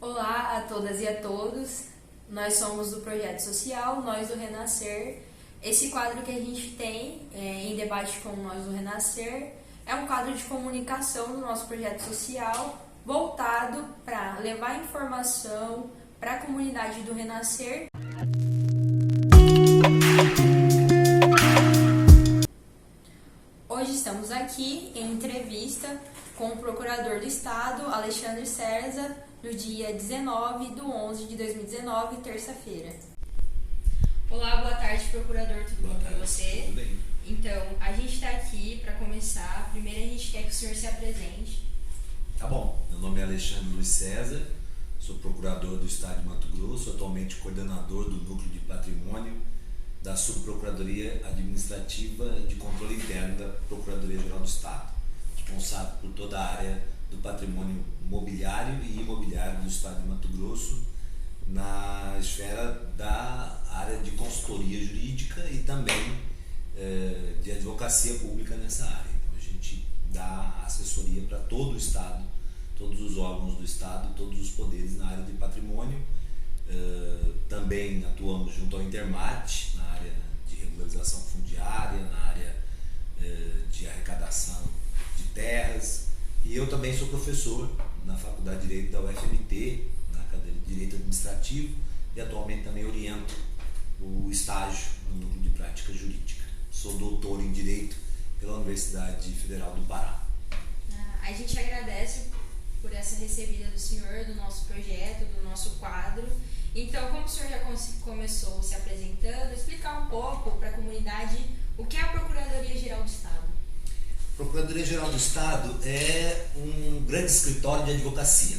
Olá a todas e a todos, nós somos do Projeto Social, nós do Renascer. Esse quadro que a gente tem em debate com nós do Renascer é um quadro de comunicação do nosso projeto social voltado para levar informação para a comunidade do Renascer. Hoje estamos aqui em entrevista com o Procurador do Estado, Alexandre César, no dia 19/11/2019, terça-feira. Olá, boa tarde, Procurador, tudo bom com você? Tudo bem. Então, a gente está aqui para começar. Primeiro a gente quer que o senhor se apresente. Tá bom, meu nome é Alexandre Luiz César, sou Procurador do Estado de Mato Grosso, atualmente coordenador do Núcleo de Patrimônio da Subprocuradoria Administrativa de Controle Interno da Procuradoria-Geral do Estado, responsável por toda a área do patrimônio mobiliário e imobiliário do Estado de Mato Grosso, na esfera da área de consultoria jurídica e também de advocacia pública nessa área. Então a gente dá assessoria para todo o Estado, todos os órgãos do Estado, todos os poderes na área de patrimônio. Também atuamos junto ao Intermate, na área de regularização fundiária, na área de arrecadação de terras. E eu também sou professor na Faculdade de Direito da UFMT, na cadeira de Direito Administrativo, e atualmente também oriento o estágio no Núcleo de Prática Jurídica. Sou doutor em Direito pela Universidade Federal do Pará. A gente agradece por essa recebida do senhor, do nosso projeto, do nosso quadro. Então, como o senhor já começou se apresentando, explicar um pouco para a comunidade o que é a Procuradoria-Geral do Estado. A Procuradoria-Geral do Estado é um grande escritório de advocacia,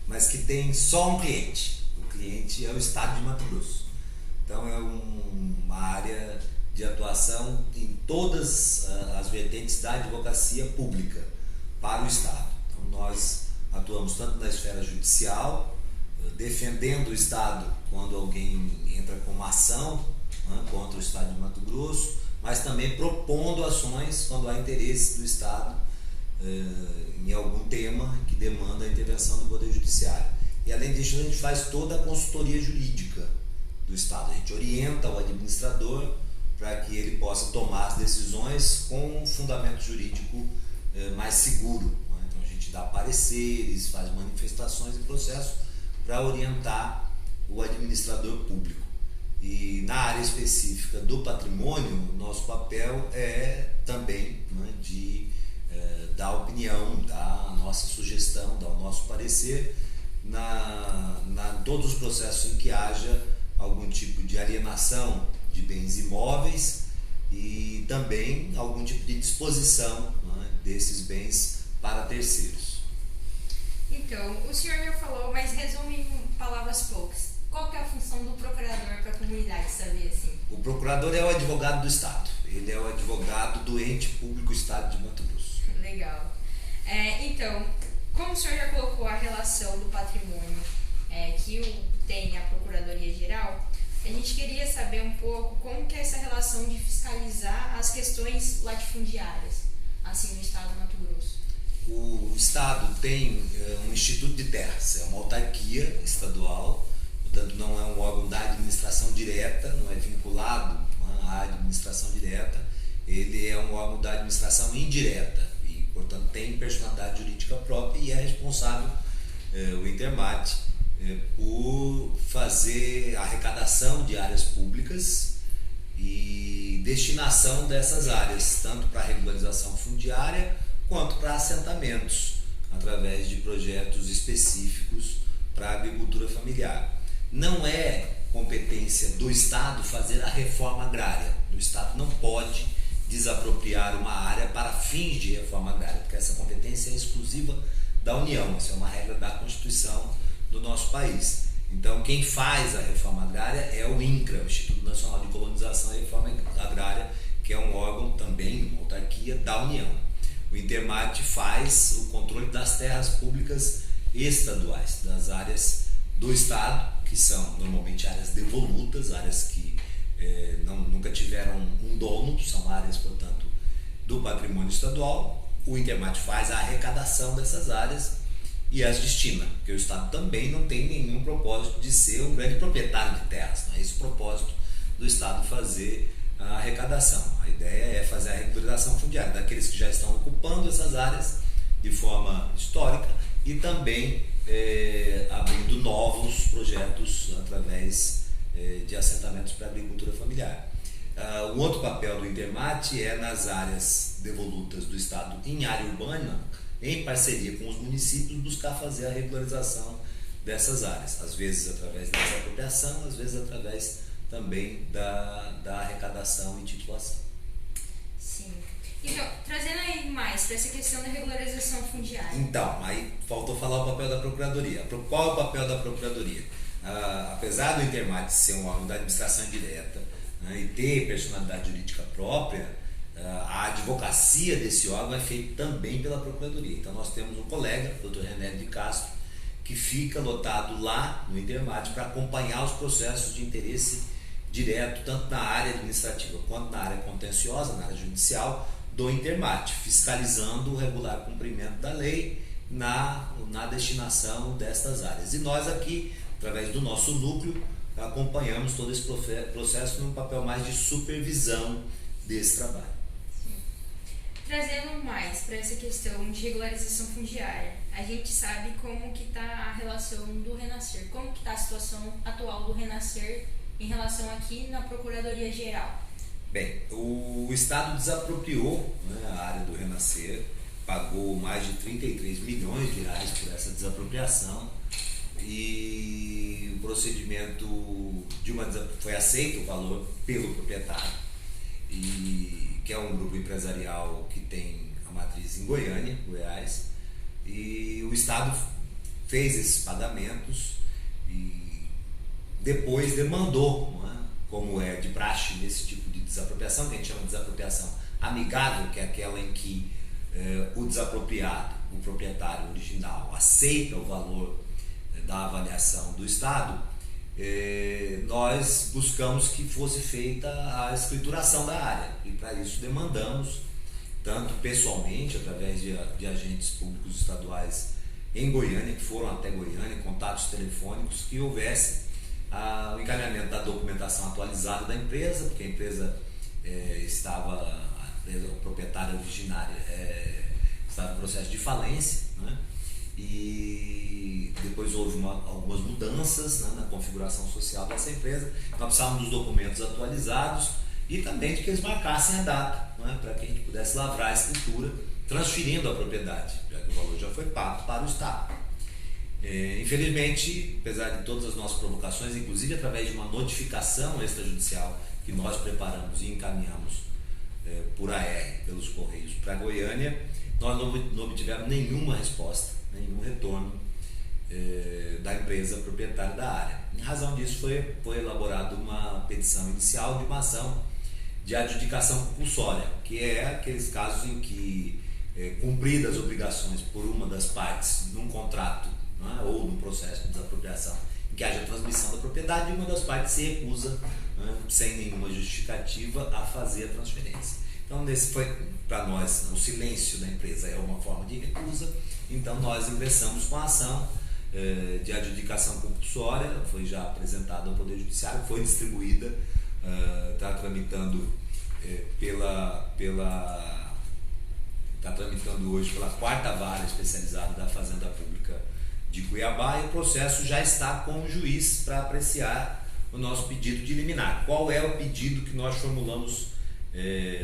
mas que tem só um cliente. O cliente é o Estado de Mato Grosso. Então é uma área de atuação em todas as vertentes da advocacia pública para o Estado. Então nós atuamos tanto na esfera judicial, defendendo o Estado quando alguém entra com uma ação contra o Estado de Mato Grosso, mas também propondo ações quando há interesse do Estado em algum tema que demanda a intervenção do Poder Judiciário. E além disso, a gente faz toda a consultoria jurídica do Estado. A gente orienta o administrador para que ele possa tomar as decisões com um fundamento jurídico mais seguro. Então a gente dá pareceres, faz manifestações e processos para orientar o administrador público. E na área específica do patrimônio, nosso papel é também de dar opinião, dar a nossa sugestão, dar o nosso parecer na todos os processos em que haja algum tipo de alienação de bens imóveis e também algum tipo de disposição desses bens para terceiros. Então, o senhor já falou, mas resume em palavras poucas. Qual que é a função do procurador para a comunidade saber assim? O procurador é o advogado do Estado. Ele é o advogado do ente público Estado de Mato Grosso. Legal. Então, como o senhor já colocou a relação do patrimônio que tem a Procuradoria-Geral, a gente queria saber um pouco como que é essa relação de fiscalizar as questões latifundiárias, assim, no Estado de Mato Grosso. O Estado tem um Instituto de Terras, é uma autarquia estadual, portanto não é um órgão da administração direta, não é vinculado à administração direta, ele é um órgão da administração indireta e, portanto, tem personalidade jurídica própria e é responsável, o Intermate, por fazer a arrecadação de áreas públicas e destinação dessas áreas, tanto para a regularização fundiária quanto para assentamentos, através de projetos específicos para a agricultura familiar. Não é competência do Estado fazer a reforma agrária. O Estado não pode desapropriar uma área para fins de reforma agrária, porque essa competência é exclusiva da União, isso é uma regra da Constituição do nosso país. Então quem faz a reforma agrária é o INCRA, o Instituto Nacional de Colonização e Reforma Agrária, que é um órgão também, uma autarquia da União. O Intermate faz o controle das terras públicas estaduais, das áreas do Estado, que são normalmente áreas devolutas, áreas que nunca tiveram um dono, são áreas, portanto, do patrimônio estadual. O Intermate faz a arrecadação dessas áreas e as destina, porque o Estado também não tem nenhum propósito de ser um grande proprietário de terras, não é esse o propósito do Estado fazer a arrecadação. A ideia é fazer a regularização fundiária daqueles que já estão ocupando essas áreas de forma histórica e também abrindo novos projetos através de assentamentos para a agricultura familiar. Um outro papel do Intermate é nas áreas devolutas do Estado em área urbana, em parceria com os municípios, buscar fazer a regularização dessas áreas, às vezes através da desapropriação, às vezes através também da arrecadação e titulação. Sim. Então, trazendo aí mais para essa questão da regularização fundiária. Então, aí faltou falar o papel da Procuradoria. Qual é o papel da Procuradoria? Apesar do Intermate ser um órgão da administração direta, né, e ter personalidade jurídica própria, a advocacia desse órgão é feita também pela Procuradoria. Então nós temos um colega, o Dr. René de Castro, que fica lotado lá no Intermate para acompanhar os processos de interesse direto, tanto na área administrativa quanto na área contenciosa, na área judicial do Intermate, fiscalizando o regular cumprimento da lei na destinação destas áreas. E nós aqui, através do nosso núcleo, acompanhamos todo esse processo num papel mais de supervisão desse trabalho. Trazendo mais para essa questão de regularização fundiária, a gente sabe como que está a relação do Renascer, como que está a situação atual do Renascer em relação aqui na Procuradoria Geral. Bem, o Estado desapropriou, né, a área do Renascer, pagou mais de 33 milhões de reais por essa desapropriação e o procedimento foi aceito o valor pelo proprietário, que é um grupo empresarial que tem a matriz em Goiânia, Goiás, e o Estado fez esses pagamentos e depois demandou, não é? Como é de praxe nesse tipo de desapropriação, que a gente chama de desapropriação amigável, que é aquela em que o desapropriado, o proprietário original, aceita o valor da avaliação do Estado, nós buscamos que fosse feita a escrituração da área e para isso demandamos, tanto pessoalmente, através de agentes públicos estaduais em Goiânia, que foram até Goiânia, contatos telefônicos, que houvesse o encaminhamento da documentação atualizada da empresa, porque a empresa o proprietário originário estava em processo de falência, né? E depois houve algumas mudanças, né, na configuração social dessa empresa. Nós precisávamos dos documentos atualizados e também de que eles marcassem a data, né, para que a gente pudesse lavrar a escritura, transferindo a propriedade, já que o valor já foi pago para o Estado. Infelizmente, apesar de todas as nossas provocações, inclusive através de uma notificação extrajudicial que nós preparamos e encaminhamos por AR, pelos Correios, para Goiânia, nós não obtivemos nenhuma resposta, nenhum retorno da empresa proprietária da área. Em razão disso, foi elaborada uma petição inicial de uma ação de adjudicação compulsória, que é aqueles casos em que, cumpridas as obrigações por uma das partes num contrato, né, ou num processo de desapropriação, em que haja transmissão da propriedade, e uma das partes se recusa, né, sem nenhuma justificativa, a fazer a transferência. Então, esse foi, para nós, o silêncio da empresa é uma forma de recusa. Então nós ingressamos com a ação de adjudicação compulsória, foi já apresentada ao Poder Judiciário, foi distribuída, está tramitando está tramitando hoje pela 4ª Vara Especializada da Fazenda Pública de Cuiabá, e o processo já está com o juiz para apreciar o nosso pedido de liminar. Qual é o pedido que nós formulamos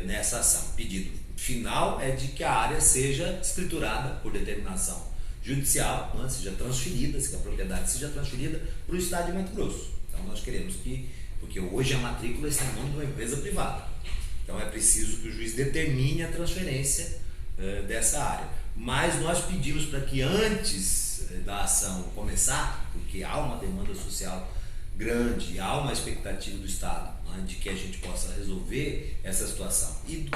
nessa ação? O pedido final é de que a área seja escriturada por determinação judicial, né, seja transferida, que a propriedade seja transferida para o Estado de Mato Grosso. Então nós queremos porque hoje a matrícula está em nome de uma empresa privada, então é preciso que o juiz determine a transferência dessa área. Mas nós pedimos para que antes da ação começar, porque há uma demanda social grande, há uma expectativa do Estado, né, de que a gente possa resolver essa situação e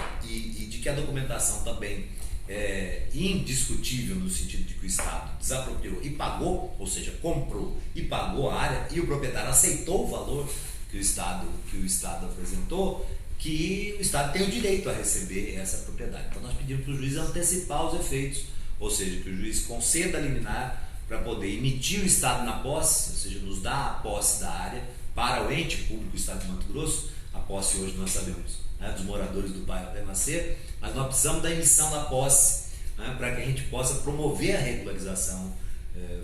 de que a documentação também é indiscutível, no sentido de que o Estado desapropriou e pagou, ou seja, comprou e pagou a área, e o proprietário aceitou o valor que o Estado apresentou, que o Estado tem o direito a receber essa propriedade. Então nós pedimos para o juiz antecipar os efeitos, ou seja, que o juiz conceda a liminar para poder emitir o estado na posse, ou seja, nos dar a posse da área para o ente público do Estado de Mato Grosso. A posse hoje nós sabemos, né, dos moradores do bairro Renascer, mas nós precisamos da emissão da posse, né, para que a gente possa promover a regularização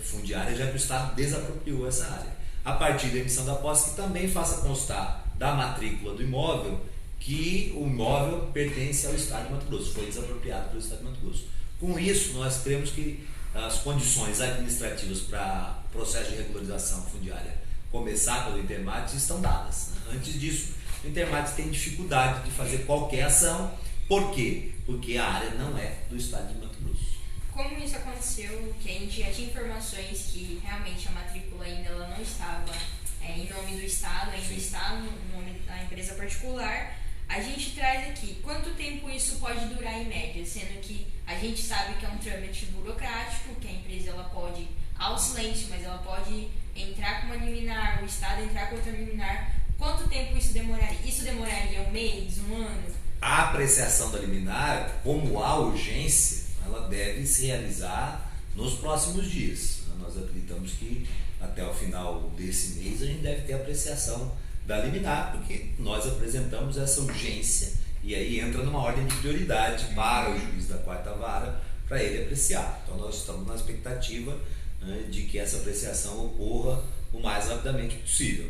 fundiária, já que o Estado desapropriou essa área. A partir da emissão da posse, que também faça constar da matrícula do imóvel que o imóvel pertence ao Estado de Mato Grosso, foi desapropriado pelo Estado de Mato Grosso. Com isso, nós cremos que as condições administrativas para o processo de regularização fundiária começar pelo Intermate estão dadas, né? Antes disso, o Intermate tem dificuldade de fazer qualquer ação. Por quê? Porque a área não é do Estado de Mato Grosso. Como isso aconteceu, que a gente já tinha informações que realmente a matrícula ainda ela não estava em nome do Estado, ainda está no nome da empresa particular, a gente traz aqui quanto tempo isso pode durar em média, sendo que a gente sabe que é um trâmite burocrático, que a empresa ela pode ao silêncio, mas ela pode entrar com uma liminar, o Estado entrar com outra liminar. Quanto tempo isso demoraria? Isso demoraria um mês, um ano? A apreciação da liminar, como há urgência, ela deve se realizar nos próximos dias. Nós acreditamos que até o final desse mês a gente deve ter apreciação da liminar, porque nós apresentamos essa urgência e aí entra numa ordem de prioridade para o juiz da quarta vara para ele apreciar. Então nós estamos na expectativa, né, de que essa apreciação ocorra o mais rapidamente possível.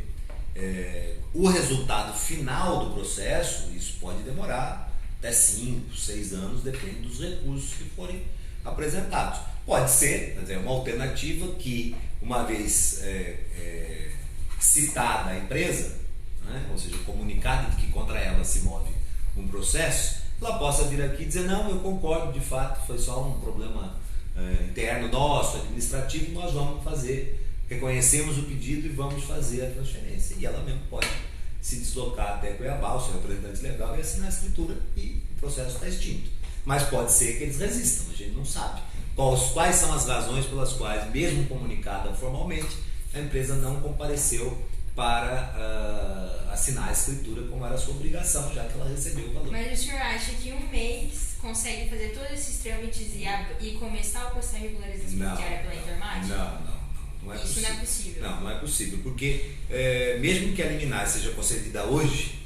O resultado final do processo, isso pode demorar até 5, 6 anos, depende dos recursos que forem apresentados. Pode ser, mas é uma alternativa que, uma vez citada a empresa, né, ou seja, comunicado de que contra ela se move um processo, ela possa vir aqui e dizer: não, eu concordo, de fato, foi só um problema interno nosso, administrativo, nós vamos fazer, reconhecemos o pedido e vamos fazer a transferência. E ela mesmo pode se deslocar até Cuiabá, o seu representante legal, e assinar a escritura e o processo está extinto. Mas pode ser que eles resistam, a gente não sabe quais são as razões pelas quais, mesmo comunicada formalmente, a empresa não compareceu para assinar a escritura como era a sua obrigação, já que ela recebeu o valor. Mas o senhor acha que um mês consegue fazer todos esses trâmites e começar o processo de regularização fundiária pela Intermate? Não é Isso possível. não é possível? Não é possível, porque mesmo que a liminar seja concedida hoje,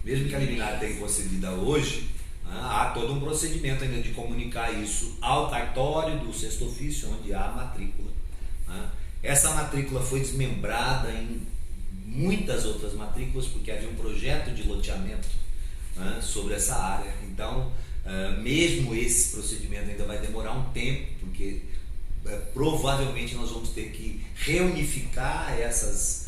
mesmo que a liminar tenha concedida hoje, há todo um procedimento ainda de comunicar isso ao cartório do sexto ofício, onde há a matrícula. Essa matrícula foi desmembrada em muitas outras matrículas, porque havia um projeto de loteamento sobre essa área. Então, mesmo esse procedimento ainda vai demorar um tempo, porque provavelmente nós vamos ter que reunificar essas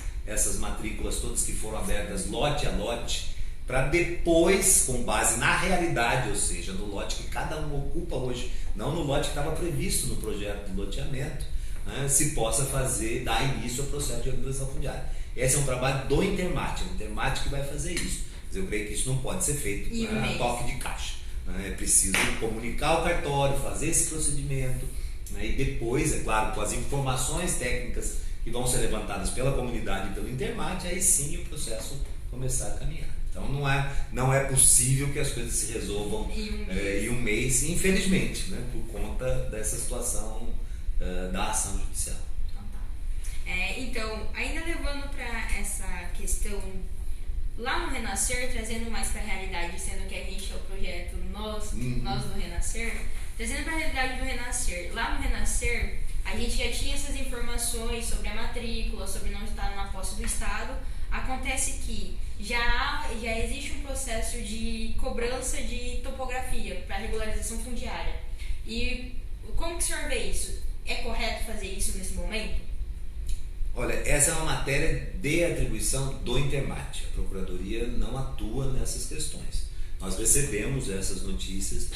matrículas todas que foram abertas lote a lote, para depois, com base na realidade, ou seja, no lote que cada um ocupa hoje, não no lote que estava previsto no projeto de loteamento, se possa dar início ao processo de regularização fundiária. Esse é um trabalho do Intermate, é o Intermate que vai fazer isso. Mas eu creio que isso não pode ser feito a toque de caixa. É preciso comunicar ao cartório, fazer esse procedimento, e depois, é claro, com as informações técnicas que vão ser levantadas pela comunidade e pelo Intermate, aí sim o processo começar a caminhar. Então não é possível que as coisas se resolvam em um mês, infelizmente, né, por conta dessa situação da ação judicial. Então, ainda levando para essa questão lá no Renascer, trazendo mais para a realidade, sendo que a gente é o projeto Nós do Renascer, trazendo para a realidade do Renascer. Lá no Renascer, a gente já tinha essas informações sobre a matrícula, sobre não estar na posse do Estado. Acontece que já existe um processo de cobrança de topografia para regularização fundiária. E como que o senhor vê isso? É correto fazer isso nesse momento? Olha, essa é uma matéria de atribuição do Intermate. A Procuradoria não atua nessas questões. Nós recebemos essas notícias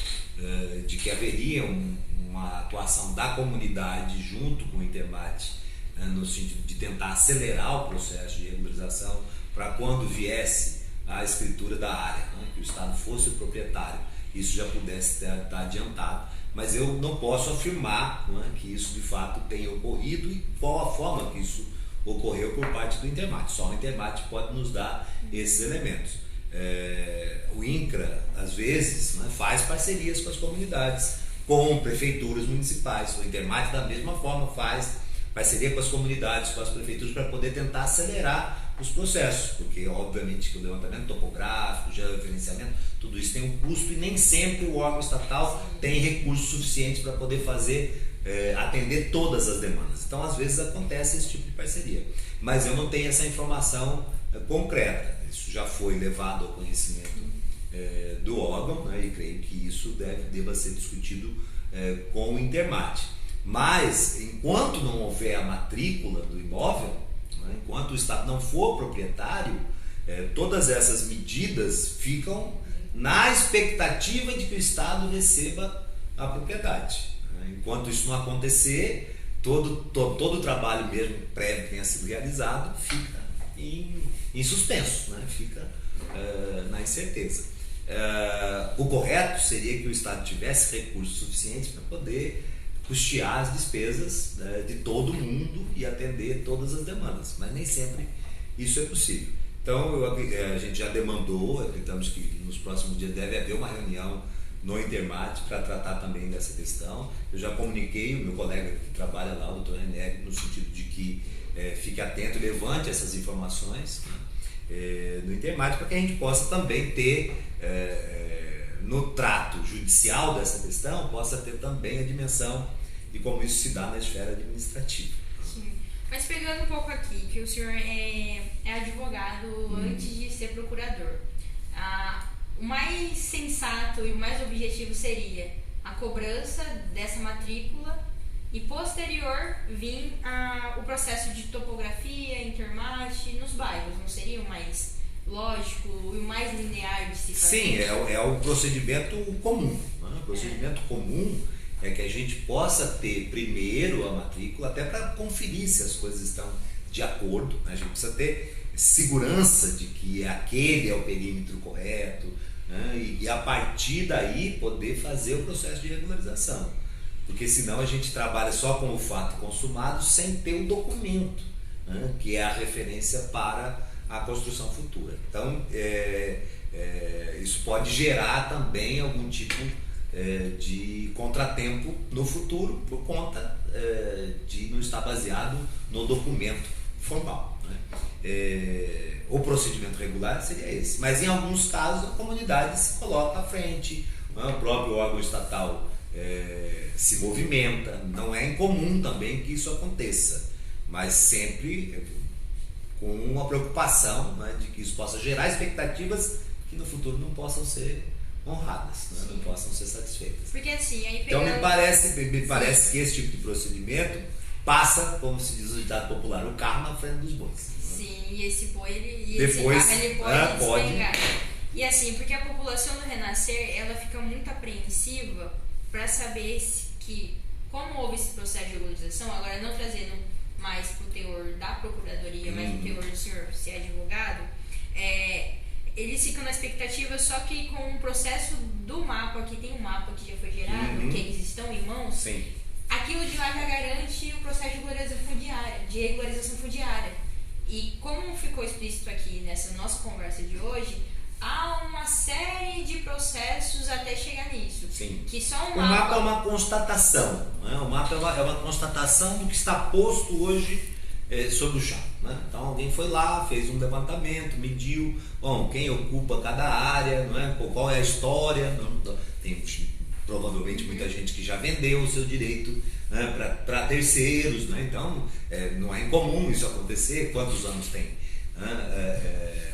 de que haveria uma atuação da comunidade junto com o Intermate, no sentido de tentar acelerar o processo de regularização para quando viesse a escritura da área, que o Estado fosse o proprietário, isso já pudesse estar adiantado. Mas eu não posso afirmar que isso de fato tenha ocorrido e qual a forma que isso ocorreu por parte do Intermate. Só o Intermate pode nos dar esses elementos. O INCRA, às vezes, faz parcerias com as comunidades com prefeituras municipais. O Intermate da mesma forma faz parceria com as comunidades, com as prefeituras, para poder tentar acelerar os processos, porque obviamente que o levantamento topográfico, georreferenciamento, tudo isso tem um custo e nem sempre o órgão estatal tem recursos suficientes para poder fazer, atender todas as demandas. Então às vezes acontece esse tipo de parceria, mas eu não tenho essa informação concreta. Isso já foi levado ao conhecimento do órgão, né, e creio que isso deva ser discutido com o Intermate. Mas enquanto não houver a matrícula do imóvel, né, enquanto o Estado não for proprietário, todas essas medidas ficam na expectativa de que o Estado receba a propriedade. Né. Enquanto isso não acontecer, todo o trabalho mesmo prévio que tenha sido realizado fica em suspenso, né, fica na incerteza. O correto seria que o Estado tivesse recursos suficientes para poder custear as despesas de todo mundo e atender todas as demandas, mas nem sempre isso é possível. Então a gente já demandou, acreditamos que nos próximos dias deve haver uma reunião no Intermate para tratar também dessa questão. Eu já comuniquei o meu colega que trabalha lá, o Dr. René, no sentido de que fique atento, levante essas informações no Intermate, para que a gente possa também ter no trato judicial dessa questão, possa ter também a dimensão de como isso se dá na esfera administrativa. Sim. Mas pegando um pouco aqui, que o senhor é advogado antes de ser procurador, o mais sensato e o mais objetivo seria a cobrança dessa matrícula e posterior vir o processo de topografia, Intermate nos bairros, não seria o mais lógico e o mais linear de se fazer? Sim, é o procedimento comum. Né? O procedimento comum é que a gente possa ter primeiro a matrícula, até para conferir se as coisas estão de acordo, né? A gente precisa ter segurança de que aquele é o perímetro correto, né? E a partir daí poder fazer o processo de regularização, porque senão a gente trabalha só com o fato consumado sem ter o documento, né? Que é a referência para a construção futura. Então isso pode gerar também algum tipo de contratempo no futuro por conta de não estar baseado no documento formal, né? O procedimento regular seria esse, mas em alguns casos a comunidade se coloca à frente, né? O próprio órgão estatal se movimenta. Não é incomum também que isso aconteça, mas sempre com uma preocupação, né, de que isso possa gerar expectativas que no futuro não possam ser honradas, né, não possam ser satisfeitas. Porque assim, aí Então me parece que esse tipo de procedimento passa, como se diz o ditado popular, o carro na frente dos bois. Sim, e esse boi, Depois, esse carro pode despengar. E assim, porque a população do Renascer, ela fica muito apreensiva para saber que, como houve esse processo de regularização, agora não trazendo mais para o teor da procuradoria, mas no teor do senhor ser advogado, eles ficam na expectativa, só que com o processo do mapa, que tem um mapa que já foi gerado, que eles estão em mãos, Sim. aquilo de lá já garante o processo de regularização fundiária. E como ficou explícito aqui nessa nossa conversa de hoje, há uma série de processos até chegar nisso. Sim. Que só O mapa é uma constatação, né? O mapa é uma constatação do que está posto hoje sobre o chão, né? Então alguém foi lá, fez um levantamento, mediu, quem ocupa cada área, né? Qual é a história, tem provavelmente muita gente que já vendeu o seu direito, né, para terceiros, né? Então não é incomum isso acontecer. Quantos anos tem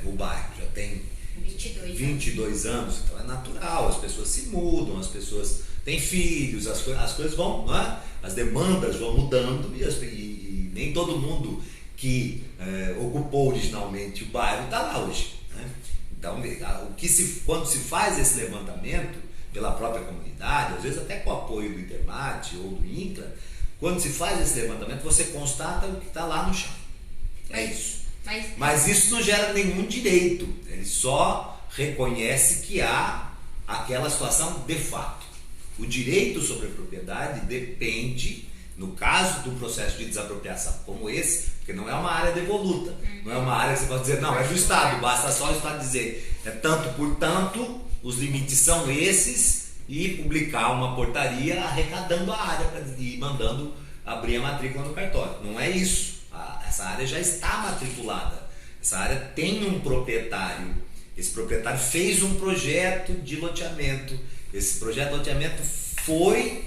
o bairro? Já tem 22 anos, então é natural, as pessoas se mudam, as pessoas têm filhos, as coisas vão, né? As demandas vão mudando e nem todo mundo que ocupou originalmente o bairro está lá hoje, né? Então quando se faz esse levantamento pela própria comunidade, às vezes até com o apoio do Intermate ou do INCRA, quando se faz esse levantamento você constata o que está lá no chão. Isso. Mas isso não gera nenhum direito, ele só reconhece que há aquela situação de fato. O direito sobre a propriedade depende, no caso do processo de desapropriação como esse, porque não é uma área devoluta, não é uma área que você pode dizer, não, é do Estado, basta só o Estado dizer, tanto por tanto, os limites são esses e publicar uma portaria arrecadando a área e mandando abrir a matrícula no cartório. Não é isso. Essa área já está matriculada. Essa área tem um proprietário. Esse proprietário fez um projeto de loteamento. Esse projeto de loteamento foi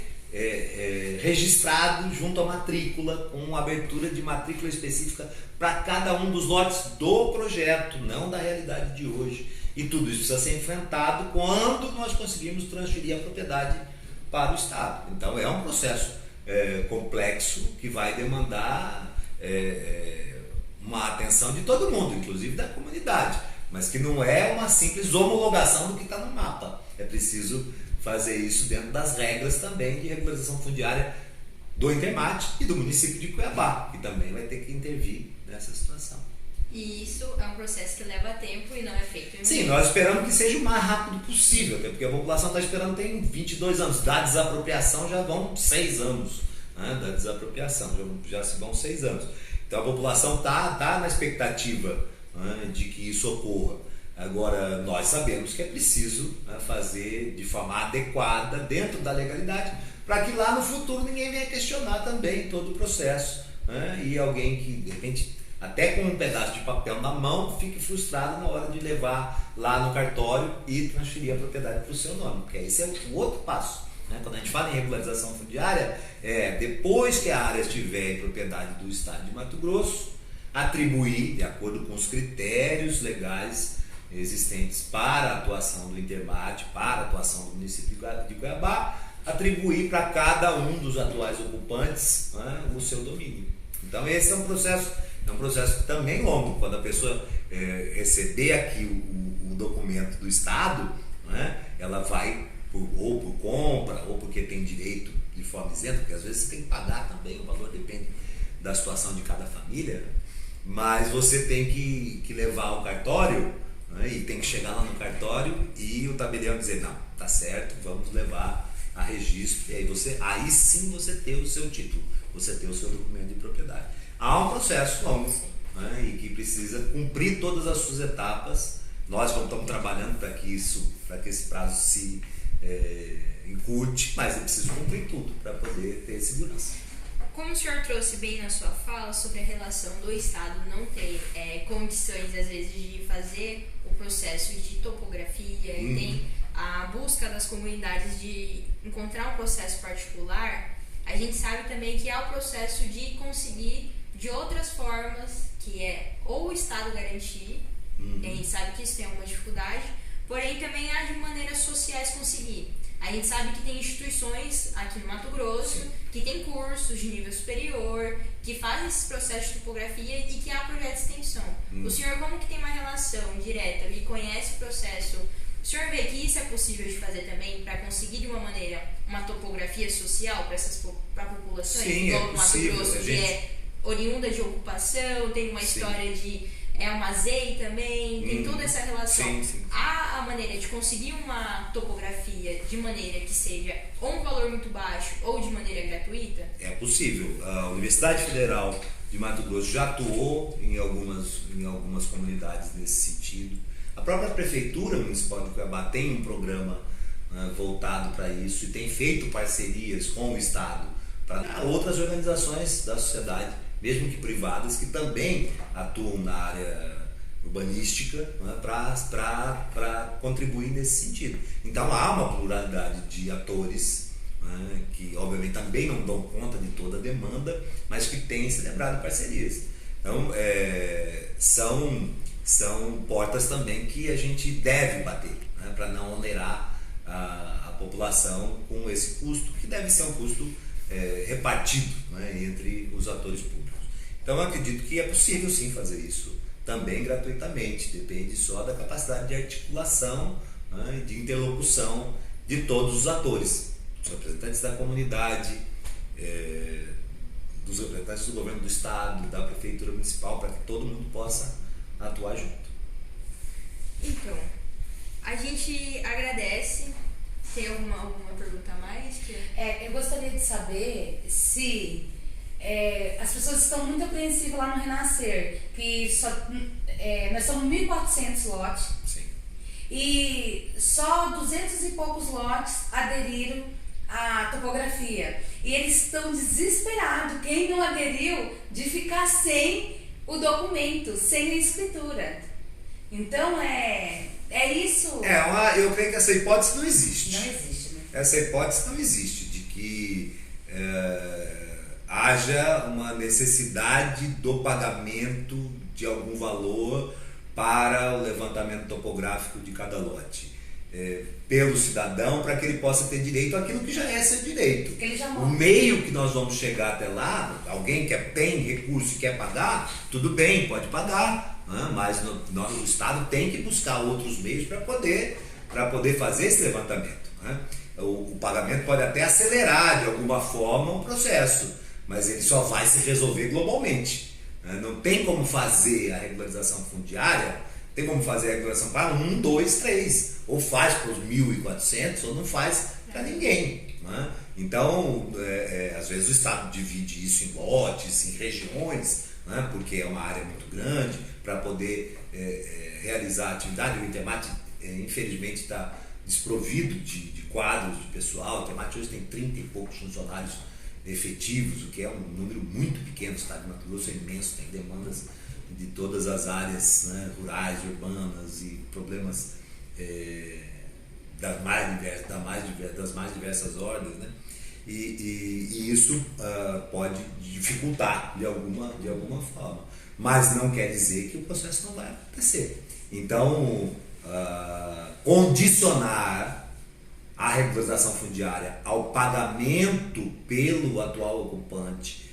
registrado junto à matrícula, com abertura de matrícula específica para cada um dos lotes do projeto, não da realidade de hoje. E tudo isso precisa ser enfrentado quando nós conseguimos transferir a propriedade para o Estado. Então é um processo complexo que vai demandar uma atenção de todo mundo, inclusive da comunidade, mas que não é uma simples homologação do que está no mapa. É preciso fazer isso dentro das regras também de regularização fundiária do Intermate e do município de Cuiabá, que também vai ter que intervir nessa situação. E isso é um processo que leva tempo e não é feito. Sim, nós esperamos que seja o mais rápido possível, até porque a população está esperando, tem 22 anos, da desapropriação já vão 6 anos, né? Da desapropriação já se vão 6 anos. Então a população está na expectativa, né, de que isso ocorra. Agora, nós sabemos que é preciso, né, fazer de forma adequada, dentro da legalidade, para que lá no futuro ninguém venha questionar também todo o processo, né, e alguém que, de repente, até com um pedaço de papel na mão, fique frustrado na hora de levar lá no cartório e transferir a propriedade para o seu nome, porque esse é o outro passo. Né? Quando a gente fala em regularização fundiária, depois que a área estiver em propriedade do Estado de Mato Grosso, atribuir, de acordo com os critérios legais existentes para a atuação do Intermate, para a atuação do município de Cuiabá, atribuir para cada um dos atuais ocupantes, né, o seu domínio. Então esse é um processo também longo. Quando a pessoa receber aqui o documento do Estado, né, ela vai ou por compra, ou porque tem direito de forma isenta, porque às vezes você tem que pagar também, o valor depende da situação de cada família, mas você tem que levar ao cartório, né, e tem que chegar lá no cartório e o tabelião dizer, não, tá certo, vamos levar a registro, e aí sim você ter o seu título, você ter o seu documento de propriedade. Há um processo longo, né, e que precisa cumprir todas as suas etapas. Nós estamos trabalhando para que esse prazo se encurte, mas é preciso cumprir tudo para poder ter segurança. Como o senhor trouxe bem na sua fala sobre a relação do Estado não ter condições, às vezes, de fazer o processo de topografia e tem a busca das comunidades de encontrar um processo particular, a gente sabe também que há o processo de conseguir de outras formas, que é ou o Estado garantir, a gente sabe que isso tem alguma dificuldade, porém também há de maneiras sociais conseguir. A gente sabe que tem instituições aqui no Mato Grosso, sim, que tem cursos de nível superior, que fazem esse processo de topografia e que há projetos de extensão. O senhor, como que tem uma relação direta e conhece o processo, o senhor vê que isso é possível de fazer também para conseguir de uma maneira uma topografia social para populações? Sim, igual é possível, Mato Grosso, que é oriunda de ocupação, tem uma história de Almazei também, tem toda essa relação. Sim, sim. Há a maneira de conseguir uma topografia de maneira que seja ou um valor muito baixo ou de maneira gratuita? É possível. A Universidade Federal de Mato Grosso já atuou em algumas comunidades nesse sentido. A própria Prefeitura Municipal de Cuiabá tem um programa voltado para isso e tem feito parcerias com o Estado para outras organizações da sociedade, mesmo que privadas, que também atuam na área urbanística, né, para contribuir nesse sentido. Então há uma pluralidade de atores, né, que obviamente também não dão conta de toda a demanda, mas que têm celebrado parcerias. Então são portas também que a gente deve bater, né, para não onerar a população com esse custo, que deve ser um custo repartido, né, entre os atores públicos. Então eu acredito que é possível sim fazer isso também gratuitamente, depende só da capacidade de articulação, né, de interlocução de todos os atores, dos representantes da comunidade, dos representantes do governo do Estado, da Prefeitura Municipal, para que todo mundo possa atuar junto. Então, a gente agradece. Tem alguma pergunta a mais? Eu gostaria de saber se as pessoas estão muito apreensivas lá no Renascer, que nós somos 1.400 lotes. Sim. e só 200 e poucos lotes aderiram à topografia. E eles estão desesperados, quem não aderiu, de ficar sem o documento, sem a escritura. Então é isso. Eu creio que essa hipótese não existe. Não existe, né? Essa hipótese não existe, de que haja uma necessidade do pagamento de algum valor para o levantamento topográfico de cada lote. Pelo cidadão, para que ele possa ter direito àquilo que já é seu direito. Ele já O meio que nós vamos chegar até lá, alguém que tem recurso e quer pagar, tudo bem, pode pagar, né? Mas o Estado tem que buscar outros meios para poder fazer esse levantamento, né? O pagamento pode até acelerar de alguma forma o processo, mas ele só vai se resolver globalmente, né? Não tem como fazer a regularização fundiária, tem como fazer a regulação para 1, 2, 3, ou faz para os 1.400 ou não faz para ninguém, né? Então, às vezes o Estado divide isso em lotes, em regiões, né? Porque é uma área muito grande para poder realizar a atividade. O Intermate, infelizmente, está desprovido de quadros de pessoal. O Intermate hoje tem 30 e poucos funcionários efetivos, o que é um número muito pequeno. O Estado de Mato Grosso é imenso, tem demandas de todas as áreas, né, rurais, urbanas, e problemas das mais diversas ordens, né? E isso pode dificultar de alguma forma, mas não quer dizer que o processo não vai acontecer. Então, condicionar a regularização fundiária ao pagamento pelo atual ocupante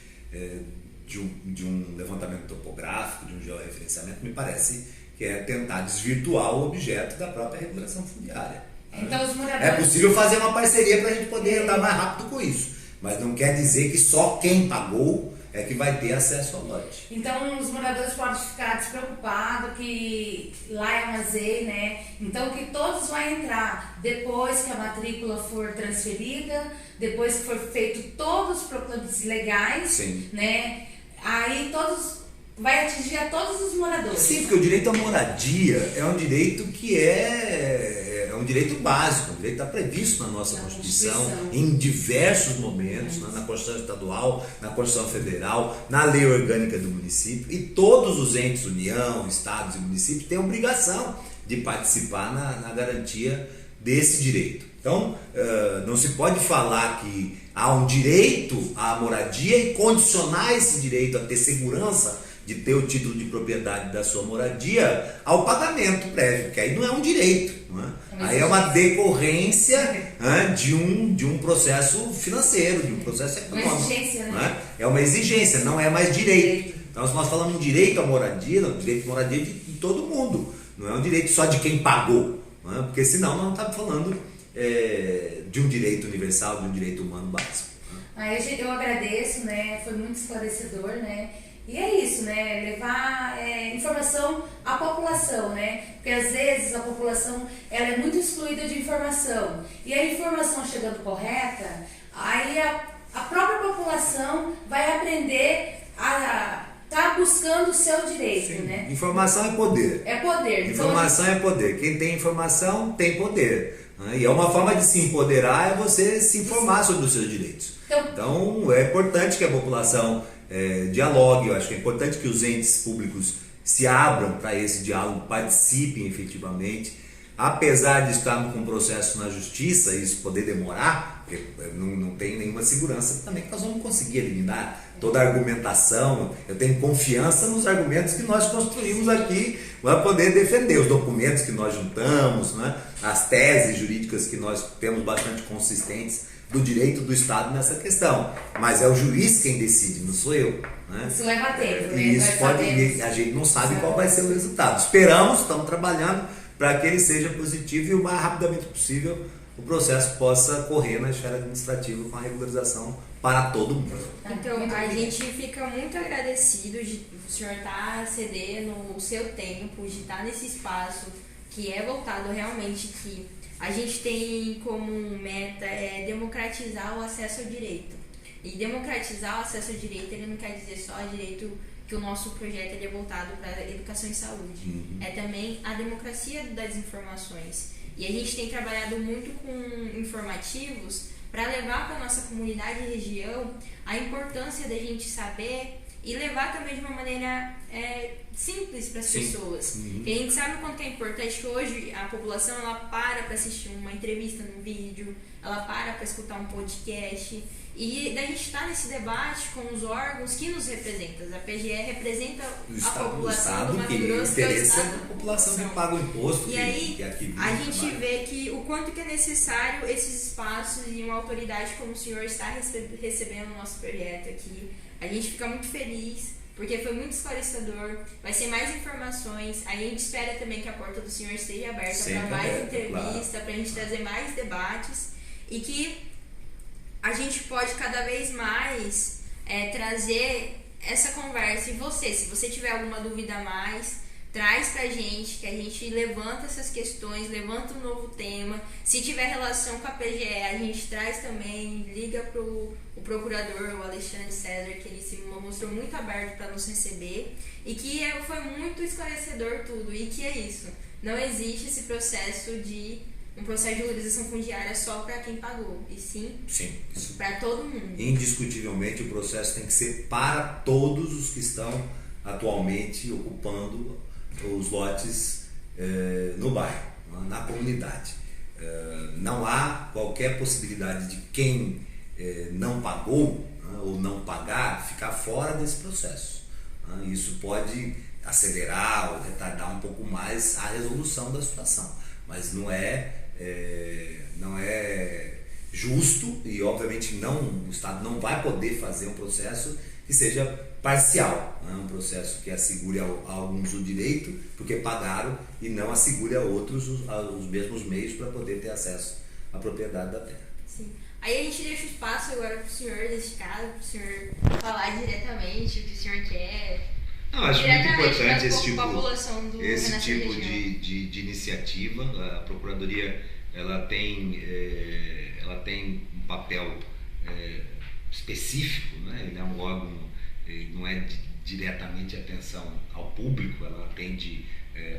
de um levantamento topográfico, de um georreferenciamento, me parece que é tentar desvirtuar o objeto da própria regulação fundiária. Então, os moradores... É possível fazer uma parceria para a gente poder andar mais rápido com isso, mas não quer dizer que só quem pagou é que vai ter acesso ao lote. Então, os moradores podem ficar despreocupados que lá é uma ZEI, né? Então, que todos vão entrar depois que a matrícula for transferida, depois que for feito todos os proclames legais, Sim. Né? Aí vai atingir a todos os moradores. Sim, porque o direito à moradia é um direito que é um direito básico, um direito que está previsto na nossa Constituição em diversos momentos, né? Na Constituição Estadual, na Constituição Federal, na Lei Orgânica do Município, e todos os entes, União, Estados e municípios, têm obrigação de participar na garantia desse direito. Então, não se pode falar que há um direito à moradia e condicionar esse direito a ter segurança de ter o título de propriedade da sua moradia ao pagamento prévio, que aí não é um direito, não é? Aí é uma decorrência, né, de um processo financeiro, de um processo econômico. Uma exigência, né? Não é? É uma exigência, não é mais direito. Então, se nós falamos em direito à moradia, não, direito à moradia de todo mundo, não é um direito só de quem pagou, não é? Porque senão nós não estamos falando de um direito universal, de um direito humano básico. Aí eu agradeço, né? Foi muito esclarecedor, né? E é isso, né? Levar informação à população, né? Porque às vezes a população ela é muito excluída de informação. E a informação chegando correta, aí a própria população vai aprender a estar buscando o seu direito, Sim. né? Informação é poder. É poder. Informação é poder. Quem tem informação tem poder. Né? E é uma forma de se empoderar é você se informar sobre os seus direitos. Então é importante que a população dialogue, eu acho que é importante que os entes públicos se abram para esse diálogo, participem efetivamente, apesar de estarmos com um processo na justiça e isso poder demorar, porque não tem nenhuma segurança também que nós vamos conseguir eliminar toda a argumentação. Eu tenho confiança nos argumentos que nós construímos aqui para poder defender os documentos que nós juntamos, né? As teses jurídicas que nós temos bastante consistentes do direito do Estado nessa questão, mas é o juiz quem decide, não sou eu, né? Isso leva tempo, né? E isso a gente não sabe qual vai ser o resultado. Esperamos, estamos trabalhando para que ele seja positivo e o mais rapidamente possível o processo possa correr na esfera administrativa com a regularização para todo mundo. Então, a gente fica muito agradecido de o senhor estar cedendo o seu tempo, de estar nesse espaço que é voltado realmente que a gente tem como meta democratizar o acesso ao direito. E democratizar o acesso ao direito, ele não quer dizer só direito que o nosso projeto ele é voltado para educação e saúde. É também a democracia das informações. E a gente tem trabalhado muito com informativos para levar para a nossa comunidade e região a importância da gente saber e levar também de uma maneira simples para as pessoas. E a gente sabe o quanto é importante que hoje a população ela para assistir uma entrevista num vídeo, ela para escutar um podcast. E da gente estar nesse debate com os órgãos que nos representam. A PGE representa a população do Mato Grosso, que é o estado da população que paga o imposto. E aí a gente vê que o quanto que é necessário esses espaços e uma autoridade como o senhor está recebendo o nosso projeto aqui. A gente fica muito feliz, porque foi muito esclarecedor, vai ser mais informações. A gente espera também que a porta do senhor esteja aberta para mais entrevistas, para a gente trazer mais debates e que a gente pode cada vez mais trazer essa conversa. E você, se você tiver alguma dúvida a mais, traz pra gente, que a gente levanta essas questões, levanta um novo tema. Se tiver relação com a PGE, a gente traz também, liga pro procurador, o Alexandre César, que ele se mostrou muito aberto para nos receber e que foi muito esclarecedor tudo. E que é isso, não existe esse processo de um processo de valorização fundiária só para quem pagou, e sim para todo mundo. Indiscutivelmente o processo tem que ser para todos os que estão atualmente ocupando os lotes no bairro, na comunidade. Não há qualquer possibilidade de quem não pagou ou não pagar ficar fora desse processo. Isso pode acelerar ou retardar um pouco mais a resolução da situação, mas não é justo e obviamente o Estado não vai poder fazer um processo que seja parcial, um processo que assegure a alguns o direito porque pagaram e não assegure a outros os mesmos meios para poder ter acesso à propriedade da terra. Sim. Aí a gente deixa o espaço agora para o senhor, nesse caso, para o senhor falar diretamente o que o senhor quer. Acho muito importante esse tipo de iniciativa. A Procuradoria ela tem um papel específico, né? Ele é um órgão, não é diretamente atenção ao público, ela atende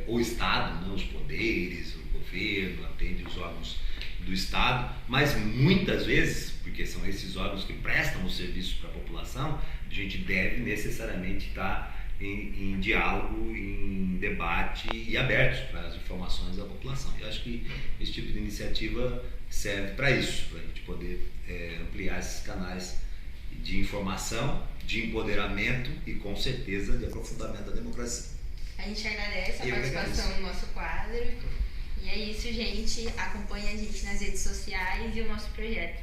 o Estado, não os poderes, o governo, atende os órgãos do Estado, mas muitas vezes, porque são esses órgãos que prestam o serviço para a população, a gente deve necessariamente estar em diálogo, em debate e aberto para as informações da população. Eu acho que esse tipo de iniciativa serve para isso, para a gente poder ampliar esses canais de informação, de empoderamento e, com certeza, de aprofundamento da democracia. A gente agradece a participação no nosso quadro. E é isso, gente. Acompanhe a gente nas redes sociais e o nosso projeto.